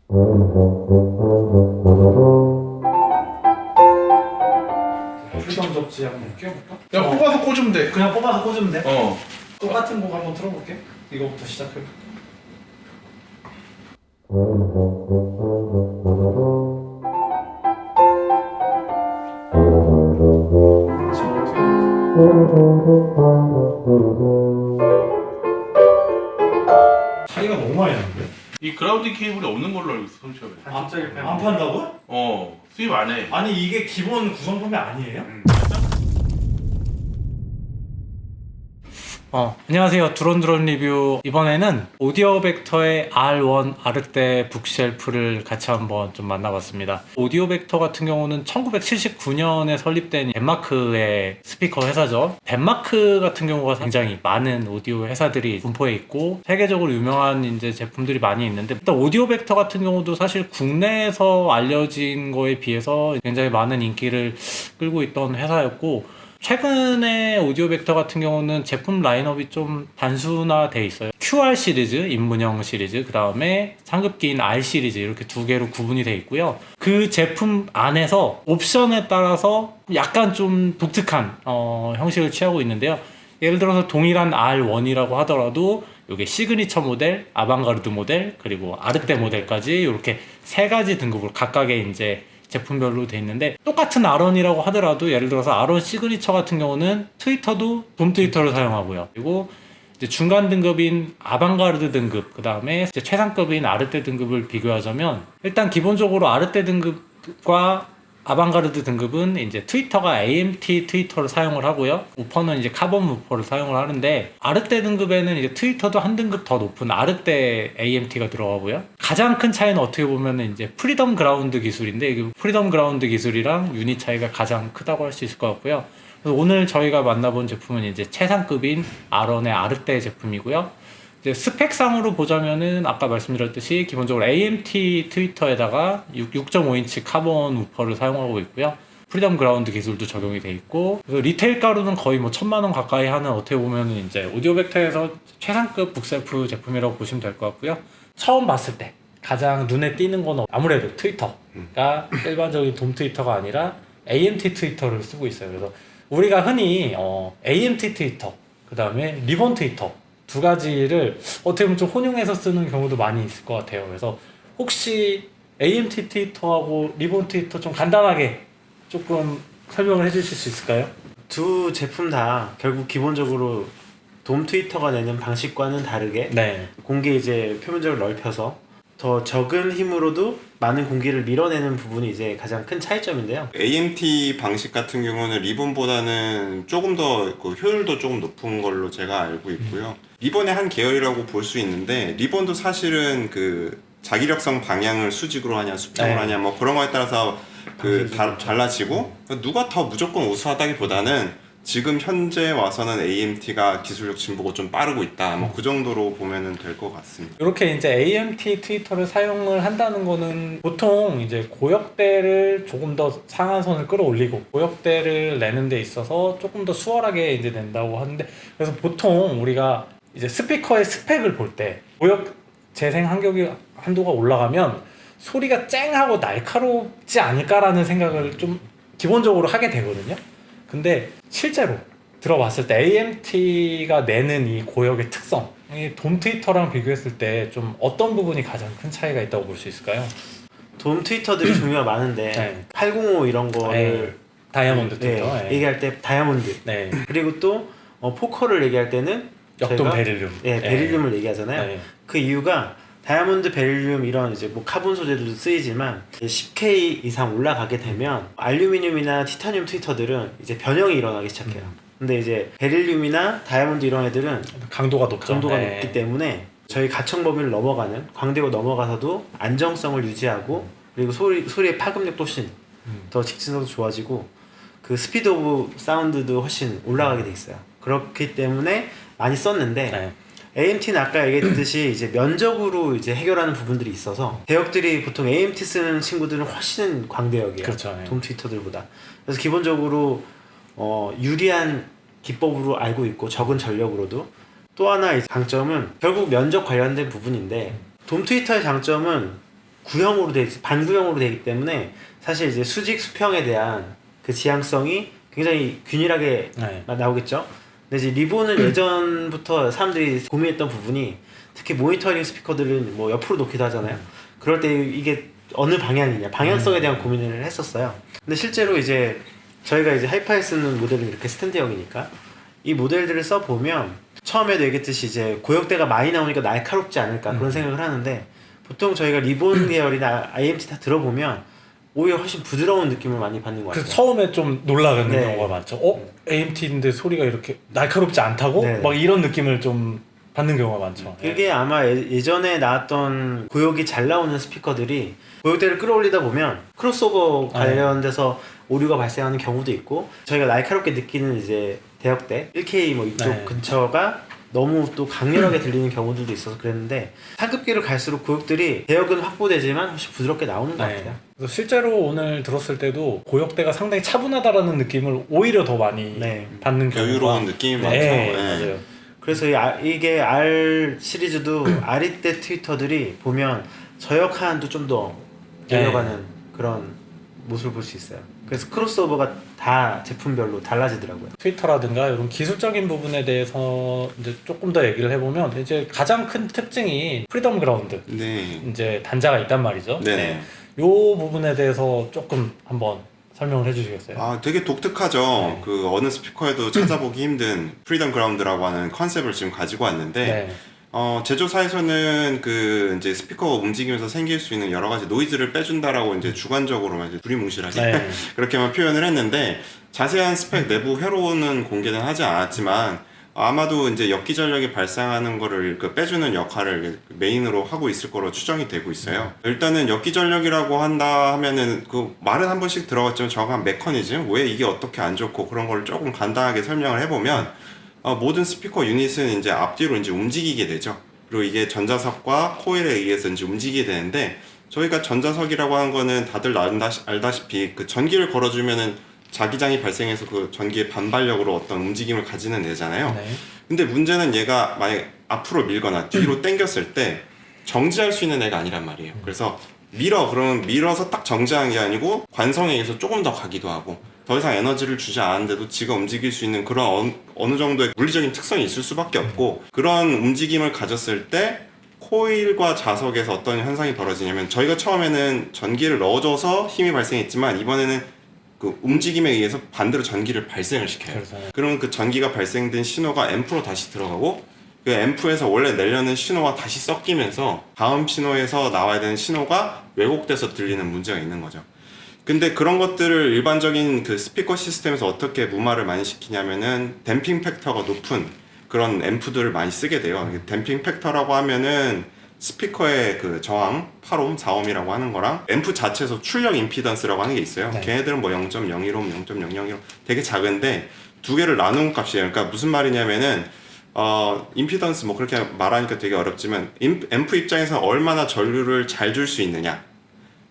출동 접지 한번 끼워볼까? 그냥 뽑아서 꽂으면 돼. 그냥 뽑아서 꽂으면 돼? 어. 똑같은 곡 한번 틀어볼게. 이거부터 시작해. 차이가 너무 많이 나는데? 이 그라운딩 케이블이 없는 걸로 알고 있어, 솔직하게. 안 판다고? 수입 안 해. 아니 이게 기본 구성품이 아니에요? 안녕하세요. 드론드론 리뷰. 이번에는 오디오 벡터의 R1 아르떼 북쉘프를 같이 한번 좀 만나봤습니다. 오디오 벡터 같은 경우는 1979년에 설립된 덴마크의 스피커 회사죠. 덴마크 같은 경우가 굉장히 많은 오디오 회사들이 분포해 있고 세계적으로 유명한 이제 제품들이 많이 있는데, 일단 오디오 벡터 같은 경우도 사실 국내에서 알려진 거에 비해서 굉장히 많은 인기를 끌고 있던 회사였고, 최근에 오디오 벡터 같은 경우는 제품 라인업이 좀 단순화돼 있어요. QR 시리즈, 입문형 시리즈, 그 다음에 상급기인 R 시리즈, 이렇게 두 개로 구분이 돼 있고요. 그 제품 안에서 옵션에 따라서 약간 좀 독특한 형식을 취하고 있는데요. 예를 들어서 동일한 R1이라고 하더라도 이게 시그니처 모델, 아방가르드 모델, 그리고 아르떼 모델까지 이렇게 세 가지 등급으로 각각의 이제 제품별로 돼 있는데, 똑같은 R1이라고 하더라도 예를 들어서 R1 시그니처 같은 경우는 트위터도 돔 트위터를 사용하고요. 그리고 이제 중간 등급인 아방가르드 등급, 그 다음에 최상급인 아르떼 등급을 비교하자면, 일단 기본적으로 아르떼 등급과 아방가르드 등급은 이제 트위터가 AMT 트위터를 사용을 하고요. 우퍼는 이제 카본 우퍼를 사용을 하는데, 아르떼 등급에는 이제 트위터도 한 등급 더 높은 아르떼 AMT가 들어가고요. 가장 큰 차이는 어떻게 보면 이제 프리덤 그라운드 기술인데, 프리덤 그라운드 기술이랑 유닛 차이가 가장 크다고 할 수 있을 것 같고요. 그래서 오늘 저희가 만나본 제품은 이제 최상급인 R1의 아르떼 제품이고요. 이제 스펙상으로 보자면은 아까 말씀드렸듯이 기본적으로 AMT 트위터에다가 6.5인치 카본 우퍼를 사용하고 있고요. 프리덤 그라운드 기술도 적용이 돼 있고, 그래서 리테일 가로는 거의 뭐 1000만원 가까이 하는, 어떻게 보면은 이제 오디오 벡터에서 최상급 북셀프 제품이라고 보시면 될 것 같고요. 처음 봤을 때 가장 눈에 띄는 건 아무래도 트위터가 일반적인 돔 트위터가 아니라 AMT 트위터를 쓰고 있어요. 그래서 우리가 흔히 AMT 트위터, 그 다음에 리본 트위터 두 가지를 어떻게 보면 좀 혼용해서 쓰는 경우도 많이 있을 것 같아요. 그래서 혹시 AMT 트위터하고 리본 트위터 좀 간단하게 조금 설명을 해주실 수 있을까요? 두 제품 다 결국 기본적으로 돔 트위터가 내는 방식과는 다르게 공기 이제 표면적으로 넓혀서 더 적은 힘으로도 많은 공기를 밀어내는 부분이 이제 가장 큰 차이점인데요. AMT 방식 같은 경우는 리본보다는 조금 더 효율도 조금 높은 걸로 제가 알고 있고요. 리본의 한 계열이라고 볼 수 있는데, 리본도 사실은 그 자기력성 방향을 수직으로 하냐 수평으로 하냐 뭐 그런 거에 따라서 달라지고, 누가 더 무조건 우수하다기보다는 지금 현재 와서는 AMT가 기술력 진보가 좀 빠르고 있다, 뭐 그 정도로 보면은 될 것 같습니다. 이렇게 이제 AMT 트위터를 사용을 한다는 거는 보통 이제 고역대를 조금 더 상한선을 끌어올리고 고역대를 내는 데 있어서 조금 더 수월하게 이제 낸다고 하는데, 그래서 보통 우리가 이제 스피커의 스펙을 볼 때 고역 재생 한격이 한도가 올라가면 소리가 쨍하고 날카롭지 않을까라는 생각을 좀 기본적으로 하게 되거든요. 근데 실제로 들어봤을 때 AMT가 내는 이 고역의 특성, 이 돔 트위터랑 비교했을 때 좀 어떤 부분이 가장 큰 차이가 있다고 볼 수 있을까요? 돔 트위터들이 종류가 많은데 805 이런 거를 다이아몬드 트위터 얘기할 때 다이아몬드, 그리고 또 포커를 얘기할 때는 역돔 베릴륨, 베릴륨을 얘기하잖아요. 그 이유가 다이아몬드, 베릴륨 이런 이제 뭐 카본 소재들도 쓰이지만 10K 이상 올라가게 되면 알루미늄이나 티타늄 트위터들은 이제 변형이 일어나기 시작해요. 근데 이제 베릴륨이나 다이아몬드 이런 애들은 강도가 높죠. 높기 때문에 저희 가청 범위를 넘어가는, 광대고 넘어가서도 안정성을 유지하고, 그리고 소리의 파급력도 훨씬 더 직진성도 좋아지고, 그 스피드 오브 사운드도 훨씬 올라가게 돼 있어요. 그렇기 때문에 많이 썼는데 AMT는 아까 얘기했듯이 이제 면적으로 이제 해결하는 부분들이 있어서 대역들이 보통 AMT 쓰는 친구들은 훨씬 광대역이에요. 그렇죠. 돔 트위터들보다. 그래서 기본적으로 유리한 기법으로 알고 있고, 적은 전력으로도. 또 하나 장점은 결국 면적 관련된 부분인데, 돔 트위터의 장점은 구형으로 반구형으로 되기 때문에 사실 이제 수직 수평에 대한 그 지향성이 굉장히 균일하게 네. 나오겠죠. 근데 이제 리본은 예전부터 사람들이 고민했던 부분이 특히 모니터링 스피커들은 뭐 옆으로 놓기도 하잖아요. 그럴 때 이게 어느 방향이냐 방향성에 대한 고민을 했었어요. 근데 실제로 이제 저희가 이제 하이파이 쓰는 모델은 이렇게 스탠드형이니까 이 모델들을 써보면 처음에도 얘기했듯이 이제 고역대가 많이 나오니까 날카롭지 않을까 그런 생각을 하는데 보통 저희가 리본 계열이나 IMT 다 들어보면 오히려 훨씬 부드러운 느낌을 많이 받는 것 같아요. 그래서 처음에 좀 놀라는 네. 경우가 많죠. AMT인데 소리가 이렇게 날카롭지 않다고? 네. 막 이런 느낌을 좀 받는 경우가 많죠. 그게 아마 예전에 나왔던 고역이 잘 나오는 스피커들이 고역대를 끌어올리다 보면 크로스오버 관련돼서 오류가 발생하는 경우도 있고 저희가 날카롭게 느끼는 이제 대역대 1K 뭐 이쪽 네. 근처가 너무 또 강렬하게 들리는 경우들도 있어서 그랬는데 상급기를 갈수록 고역들이 대역은 확보되지만 훨씬 부드럽게 나오는 것 같아요. 그래서 실제로 오늘 들었을 때도 고역대가 상당히 차분하다라는 느낌을 오히려 더 많이 네. 받는 경우가 여유로운 느낌이 많죠. 네, 네. 맞아요. 그래서 이게 R 시리즈도 아리떼 트위터들이 보면 저역 하한도 좀 더 내려가는 그런 모습을 볼 수 있어요. 그래서 크로스오버가 다 제품별로 달라지더라고요. 트위터라든가 이런 기술적인 부분에 대해서 이제 조금 더 얘기를 해보면 이제 가장 큰 특징이 프리덤 그라운드 네. 이제 단자가 있단 말이죠. 네네. 요 부분에 대해서 조금 한번 설명을 해주시겠어요? 아, 되게 독특하죠. 네. 그 어느 스피커에도 찾아보기 힘든 프리덤 그라운드라고 하는 컨셉을 지금 가지고 왔는데 네. 제조사에서는 그 이제 스피커가 움직이면서 생길 수 있는 여러 가지 노이즈를 빼준다라고 이제 주관적으로만 이제 두리뭉실하게 네. 그렇게만 표현을 했는데 자세한 스펙 내부 회로는 공개는 하지 않았지만 아마도 이제 역기전력이 발생하는 거를 그 빼주는 역할을 메인으로 하고 있을 거로 추정이 되고 있어요. 일단은 역기전력이라고 한다 하면은 그 말은 한 번씩 들어봤지만 정확한 메커니즘 왜 이게 어떻게 안 좋고 그런 걸 조금 간단하게 설명을 해보면 모든 스피커 유닛은 이제 앞뒤로 이제 움직이게 되죠. 그리고 이게 전자석과 코일에 의해서 이제 움직이게 되는데 저희가 전자석이라고 하는 거는 다들 알다시피 그 전기를 걸어주면은 자기장이 발생해서 그 전기의 반발력으로 어떤 움직임을 가지는 애잖아요. 네. 근데 문제는 얘가 만약에 앞으로 밀거나 뒤로 당겼을 때 정지할 수 있는 애가 아니란 말이에요. 그래서 그러면 밀어서 딱 정지하는 게 아니고 관성에 의해서 조금 더 가기도 하고 더 이상 에너지를 주지 않았는데도 지가 움직일 수 있는 그런 어느 정도의 물리적인 특성이 있을 수밖에 없고 그런 움직임을 가졌을 때 코일과 자석에서 어떤 현상이 벌어지냐면 저희가 처음에는 전기를 넣어줘서 힘이 발생했지만 이번에는 그 움직임에 의해서 반대로 전기를 발생을 시켜요. 그래서 그러면 그 전기가 발생된 신호가 앰프로 다시 들어가고 그 앰프에서 원래 내려는 신호와 다시 섞이면서 다음 신호에서 나와야 되는 신호가 왜곡돼서 들리는 문제가 있는 거죠. 근데 그런 것들을 일반적인 그 스피커 시스템에서 어떻게 무마를 많이 시키냐면은 댐핑 팩터가 높은 그런 앰프들을 많이 쓰게 돼요. 댐핑 팩터라고 하면은 스피커의 그 저항 8옴, 4옴이라고 하는 거랑 앰프 자체에서 출력 임피던스라고 하는 게 있어요. 네. 걔네들은 뭐 0.01옴, 0.001옴 되게 작은데 두 개를 나눈 값이에요. 그러니까 무슨 말이냐면은 임피던스 뭐 그렇게 말하니까 되게 어렵지만 앰프 입장에서 얼마나 전류를 잘 줄 수 있느냐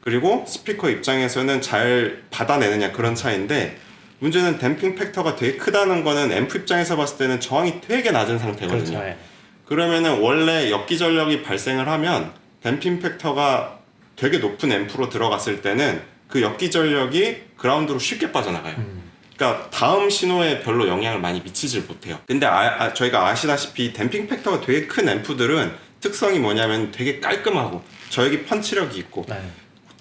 그리고 스피커 입장에서는 잘 받아내느냐 그런 차이인데 문제는 댐핑 팩터가 되게 크다는 거는 앰프 입장에서 봤을 때는 저항이 되게 낮은 상태거든요. 그렇죠. 그러면은 원래 역기전력이 발생을 하면 댐핑 팩터가 되게 높은 앰프로 들어갔을 때는 그 역기전력이 그라운드로 쉽게 빠져나가요. 그러니까 다음 신호에 별로 영향을 많이 미치질 못해요. 근데 저희가 아시다시피 댐핑 팩터가 되게 큰 앰프들은 특성이 뭐냐면 되게 깔끔하고 저역이 펀치력이 있고 네.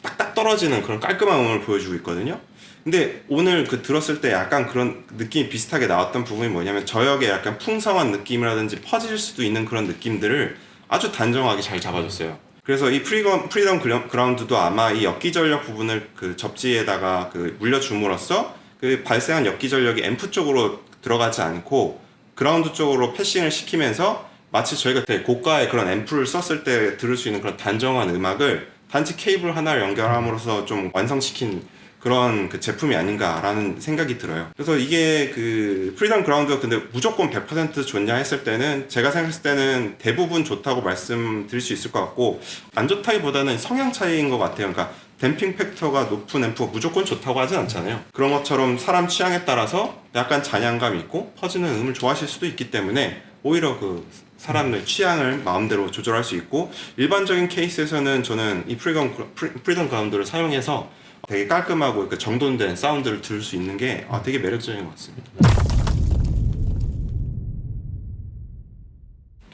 딱딱 떨어지는 그런 깔끔한 음을 보여주고 있거든요. 근데 오늘 그 들었을 때 약간 그런 느낌이 비슷하게 나왔던 부분이 뭐냐면 저역의 약간 풍성한 느낌이라든지 퍼질 수도 있는 그런 느낌들을 아주 단정하게 잘 잡아줬어요. 그래서 이 프리덤 그라운드도 아마 이 역기전력 부분을 그 접지에다가 그 물려줌으로써 그 발생한 역기전력이 앰프 쪽으로 들어가지 않고 그라운드 쪽으로 패싱을 시키면서 마치 저희가 되게 고가의 그런 앰프를 썼을 때 들을 수 있는 그런 단정한 음악을 단지 케이블 하나를 연결함으로써 좀 완성시킨 그런 그 제품이 아닌가라는 생각이 들어요. 그래서 이게 그 프리덤 그라운드가 근데 무조건 100% 좋냐 했을 때는 제가 생각했을 때는 대부분 좋다고 말씀드릴 수 있을 것 같고 안 좋다기보다는 성향 차이인 것 같아요. 그러니까 댐핑 팩터가 높은 앰프가 무조건 좋다고 하진 않잖아요. 그런 것처럼 사람 취향에 따라서 약간 잔향감이 있고 퍼지는 음을 좋아하실 수도 있기 때문에 오히려 그 사람의 취향을 마음대로 조절할 수 있고 일반적인 케이스에서는 저는 이 프리덤 그라운드를 사용해서 되게 깔끔하고 그 정돈된 사운드를 들을 수 있는 게 되게 매력적인 것 같습니다.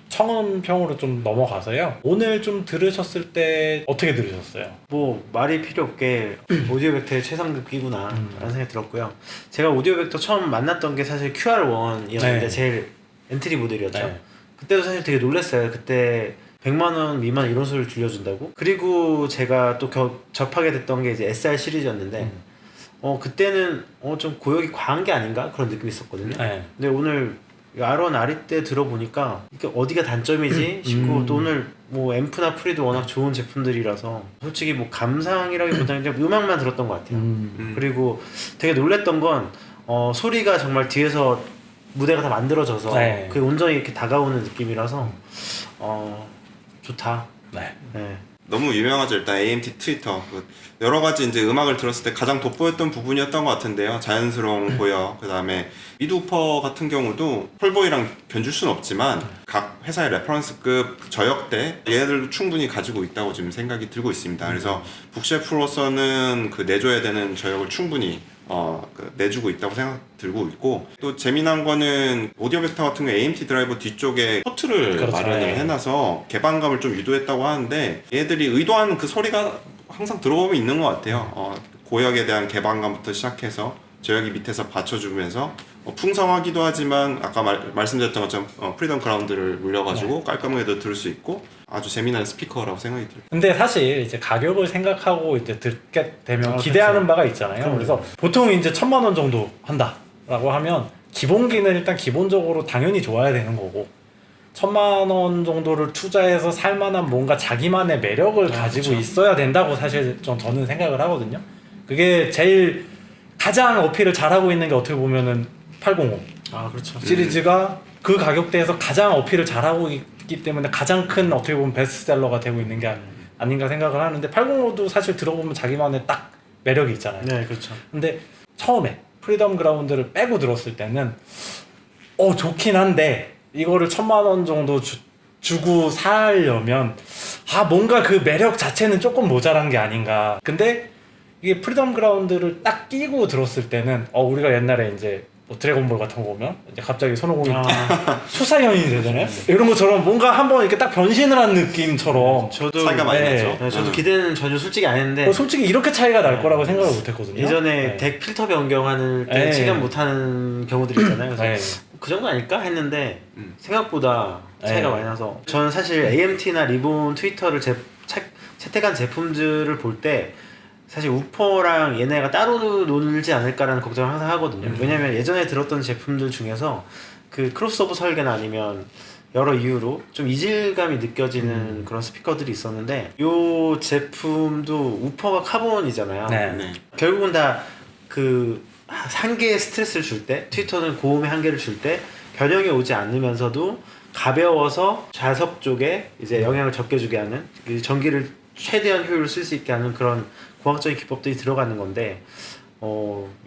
청음평으로 좀 넘어가서요. 오늘 좀 들으셨을 때 어떻게 들으셨어요? 뭐 말이 필요 없게 오디오 벡터의 최상급 기구나 라는 생각이 들었고요. 제가 오디오 벡터 처음 만났던 게 사실 QR1이었는데 네. 제일 엔트리 모델이었죠. 네. 그때도 사실 되게 놀랐어요. 그때 100만 원 미만 이런 소리를 들려준다고. 그리고 제가 또 접하게 됐던 게 이제 SR 시리즈였는데 그때는 좀 고역이 과한 게 아닌가 그런 느낌이 있었거든요. 네. 근데 오늘 R1, R2 때 들어보니까 이게 어디가 단점이지 싶고 또 오늘 뭐 앰프나 프리도 워낙 좋은 제품들이라서 솔직히 뭐 감상이라기보다는 그냥 음악만 들었던 것 같아요. 그리고 되게 놀랬던 건 소리가 정말 뒤에서 무대가 다 만들어져서 네. 그게 온전히 이렇게 다가오는 느낌이라서 좋다. 네. 네. 너무 유명하죠. 일단 AMT 트위터 여러 가지 이제 음악을 들었을 때 가장 돋보였던 부분이었던 것 같은데요. 자연스러운 고역, 그 다음에 미드 우퍼 같은 경우도 폴보이랑 견줄 수는 없지만 각 회사의 레퍼런스급 저역대 얘네들도 충분히 가지고 있다고 지금 생각이 들고 있습니다. 그래서 북셰프로서는 그 내줘야 되는 저역을 충분히 내주고 있다고 생각 들고 있고 또 재미난 거는 오디오 벡터 같은 경우 AMT 드라이버 뒤쪽에 포트를 그렇죠. 마련을 네. 해놔서 개방감을 좀 유도했다고 하는데 얘들이 의도하는 그 소리가 항상 들어보면 있는 것 같아요. 고역에 대한 개방감부터 시작해서 저역이 밑에서 받쳐주면서 풍성하기도 하지만 아까 말씀드렸던 것처럼 프리덤 그라운드를 물려가지고 깔끔하게도 들을 수 있고 아주 재미난 스피커라고 생각이 들어요. 근데 사실 이제 가격을 생각하고 이제 듣게 되면 기대하는 그렇죠. 바가 있잖아요. 그래서 보통 이제 1,000만 원 정도 한다라고 하면 기본기는 일단 기본적으로 당연히 좋아야 되는 거고 1,000만 원 정도를 투자해서 살만한 뭔가 자기만의 매력을 가지고 있어야 된다고 사실 저는 생각을 하거든요. 그게 제일 가장 어필을 잘하고 있는 게 어떻게 보면은 805 그렇죠. 시리즈가 그 가격대에서 가장 어필을 잘하고 있기 때문에 가장 큰 어떻게 보면 베스트셀러가 되고 있는 게 아닌가 생각을 하는데 805도 사실 들어보면 자기만의 딱 매력이 있잖아요. 네, 그렇죠. 근데 처음에 프리덤 그라운드를 빼고 들었을 때는 좋긴 한데 이거를 1,000만 원 정도 주고 사려면 뭔가 그 매력 자체는 조금 모자란 게 아닌가. 근데 이게 프리덤 그라운드를 딱 끼고 들었을 때는 우리가 옛날에 이제 뭐 드래곤볼 같은 거 보면 이제 갑자기 손오공이 초사연이 되잖아요. 이런 것처럼 뭔가 한번 이렇게 딱 변신을 한 느낌처럼 저도 차이가 많이 네. 나죠. 네, 저도 기대는 전혀 솔직히 안 했는데 솔직히 이렇게 차이가 날 거라고 생각을 못 했거든요. 예전에 덱 필터 변경하는 때 네. 체감 못하는 경우들이 있잖아요. 그래서 네. 그 정도 아닐까 했는데 생각보다 차이가 네. 많이 나서 저는 사실 AMT나 리본 트위터를 채택한 제품들을 볼 때 사실 우퍼랑 얘네가 따로 놀지 않을까라는 걱정을 항상 하거든요. 왜냐면 예전에 들었던 제품들 중에서 그 크로스오버 설계나 아니면 여러 이유로 좀 이질감이 느껴지는 그런 스피커들이 있었는데 이 제품도 우퍼가 카본이잖아요. 네. 네. 결국은 다 그 한계의 스트레스를 줄 때 트위터는 고음의 한계를 줄 때 변형이 오지 않으면서도 가벼워서 좌석 쪽에 이제 영향을 적게 주게 하는 그 전기를 최대한 효율을 쓸 수 있게 하는 그런 공학적인 기법들이 들어가는 건데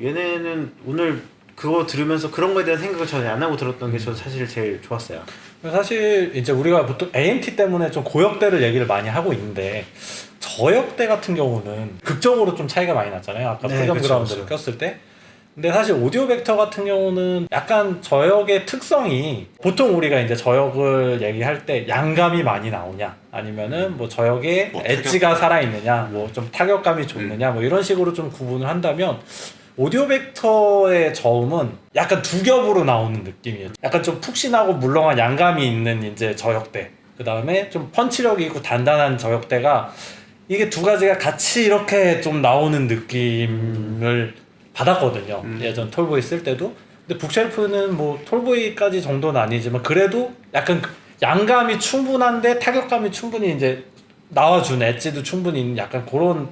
얘네는 오늘 그거 들으면서 그런 거에 대한 생각을 전혀 안 하고 들었던 게 저 사실 제일 좋았어요. 사실 이제 우리가 보통 AMT 때문에 좀 고역대를 얘기를 많이 하고 있는데 저역대 같은 경우는 극적으로 좀 차이가 많이 났잖아요. 아까 네, 프리덤 그쵸, 그라운드를 그쵸. 꼈을 때. 근데 사실 오디오 벡터 같은 경우는 약간 저역의 특성이 보통 우리가 이제 저역을 얘기할 때 양감이 많이 나오냐 아니면은 뭐 저역에 뭐 엣지가 살아있느냐 뭐 좀 타격감이 좋느냐 뭐 이런 식으로 좀 구분을 한다면 오디오 벡터의 저음은 약간 두 겹으로 나오는 느낌이에요. 약간 좀 푹신하고 물렁한 양감이 있는 이제 저역대, 그 다음에 좀 펀치력이 있고 단단한 저역대가 이게 두 가지가 같이 이렇게 좀 나오는 느낌을 받았거든요. 예전 톨보이 쓸 때도. 근데 북쉘프는 뭐 톨보이까지 정도는 아니지만 그래도 약간 양감이 충분한데 타격감이 충분히 이제 나와준 엣지도 충분히 있는 약간 그런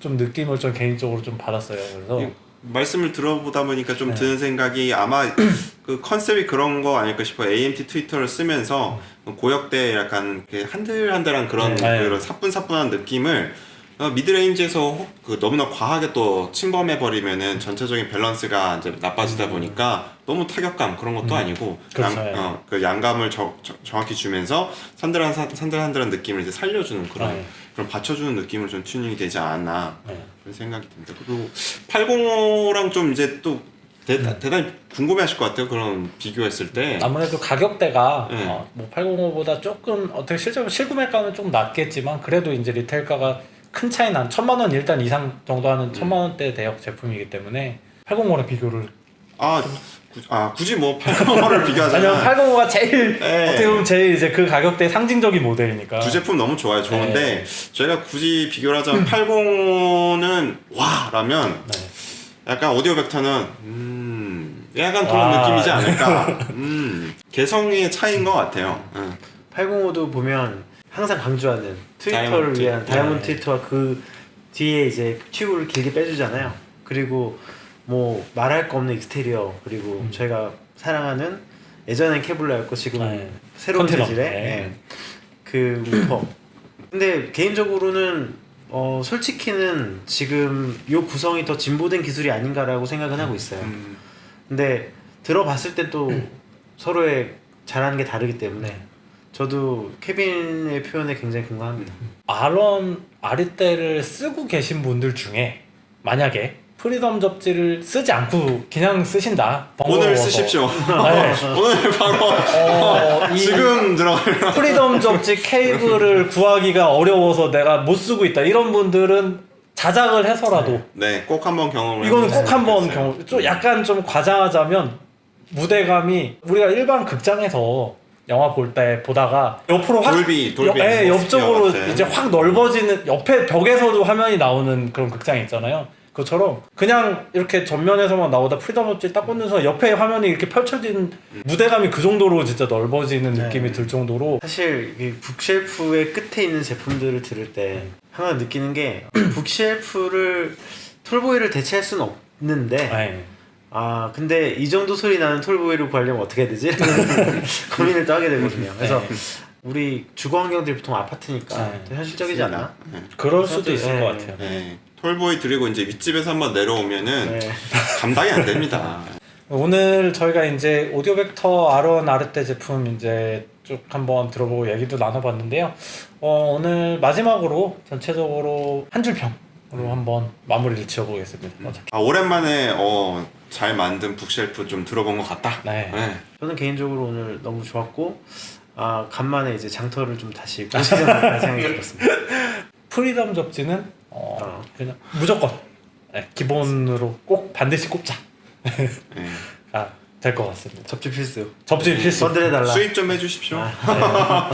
좀 느낌을 좀 개인적으로 좀 받았어요. 그래서 말씀을 들어보다 보니까 좀 네. 드는 생각이 아마 그 컨셉이 그런 거 아닐까 싶어요. AMT 트위터를 쓰면서 고역대 약간 이렇게 한들한들한 그런 네. 그런 사뿐사뿐한 느낌을 미드레인지에서 그 너무나 과하게 또 침범해 버리면은 전체적인 밸런스가 이제 나빠지다 보니까 너무 타격감 그런 것도 아니고 그렇죠. 그 양감을 정확히 주면서 산들한들한 느낌을 이제 살려주는 그런 받쳐주는 느낌으로 좀 튜닝이 되지 않았나 그런 생각이 듭니다. 그리고 805랑 좀 이제 또 대단히 궁금해하실 것 같아요. 그런 비교했을 때 아무래도 가격대가 네. 뭐 805보다 조금 어떻게 실제로 실구매가는 좀 낮겠지만 그래도 이제 리테일가가 큰 차이 난 1,000만 원 일단 이상 정도 하는 1,000만 원대 대역 제품이기 때문에 805랑 비교를 굳이 뭐 805를 비교하자면 아니면 805가 제일 네. 어떻게 보면 제일 이제 그 가격대의 상징적인 모델이니까 두 제품 너무 좋아요. 좋은데 저희가 굳이 비교를 하자면 805는 와라면 약간 오디오 벡터는 약간 그런 느낌이지 않을까. 개성의 차이인 것 같아요. 805도 보면 항상 강조하는 트위터를 다이아몬드 위한 트위터. 다이아몬드 트위터와 그 뒤에 이제 튜브를 길게 빼주잖아요. 그리고 뭐 말할 거 없는 익스테리어 그리고 저희가 사랑하는 예전엔 케블라였고 지금 새로운 컨테너. 재질의 그 우퍼. 근데 개인적으로는 솔직히는 지금 요 구성이 더 진보된 기술이 아닌가라고 생각은 하고 있어요. 근데 들어봤을 때 또 서로의 잘하는 게 다르기 때문에 저도 케빈의 표현에 굉장히 공감합니다. R1 아리떼를 쓰고 계신 분들 중에 만약에 프리덤 접지를 쓰지 않고 그냥 쓰신다 오늘 번거로워서. 쓰십시오. 네. 오늘 바로 이 지금 들어가면 프리덤 접지 케이블을 구하기가 어려워서 내가 못 쓰고 있다 이런 분들은 자작을 해서라도 네, 꼭 한번 경험을 이거는 해보셨으면 꼭 한번 좋겠어요. 경험 좀 약간 좀 과장하자면 무대감이 우리가 일반 극장에서 영화 볼 때 보다가 옆으로 확 돌비 옆쪽으로 같은. 이제 확 넓어지는 옆에 벽에서도 화면이 나오는 그런 극장이 있잖아요. 그것처럼 그냥 이렇게 전면에서만 나오다 프리덤 접지 딱 꽂는서 옆에 화면이 이렇게 펼쳐진 무대감이 그 정도로 진짜 넓어지는 느낌이 들 정도로 사실 이 북쉘프의 끝에 있는 제품들을 들을 때 하나 느끼는 게 북쉘프를 톨보이를 대체할 수는 없는데 네. 근데 이 정도 소리 나는 톨보이를 구하려면 어떻게 해야 되지? 고민을 또 하게 되거든요. 그래서 우리 주거 환경들이 보통 아파트니까 더 현실적이지 않나? 그럴 수도 있을 네. 것 같아요. 네. 톨보이 드리고 이제 윗집에서 한번 내려오면은 감당이 안 됩니다. 오늘 저희가 이제 오디오 벡터 R1 아르떼 제품 이제 쭉 한번 들어보고 얘기도 나눠봤는데요. 오늘 마지막으로 전체적으로 한 줄 평으로 한번 마무리를 지어보겠습니다. 오랜만에 잘 만든 북쉘프 좀 들어본 것 같다. 네. 저는 개인적으로 오늘 너무 좋았고 간만에 이제 장터를 좀 다시 보시지 않을까 생각이 들었습니다. 프리덤 접지는 그냥 무조건 기본으로 꼭 반드시 꼽자. 될 것 같습니다. 접지 필수. 접지 필수. 번들해달라. 수입 좀 해주십시오. 아.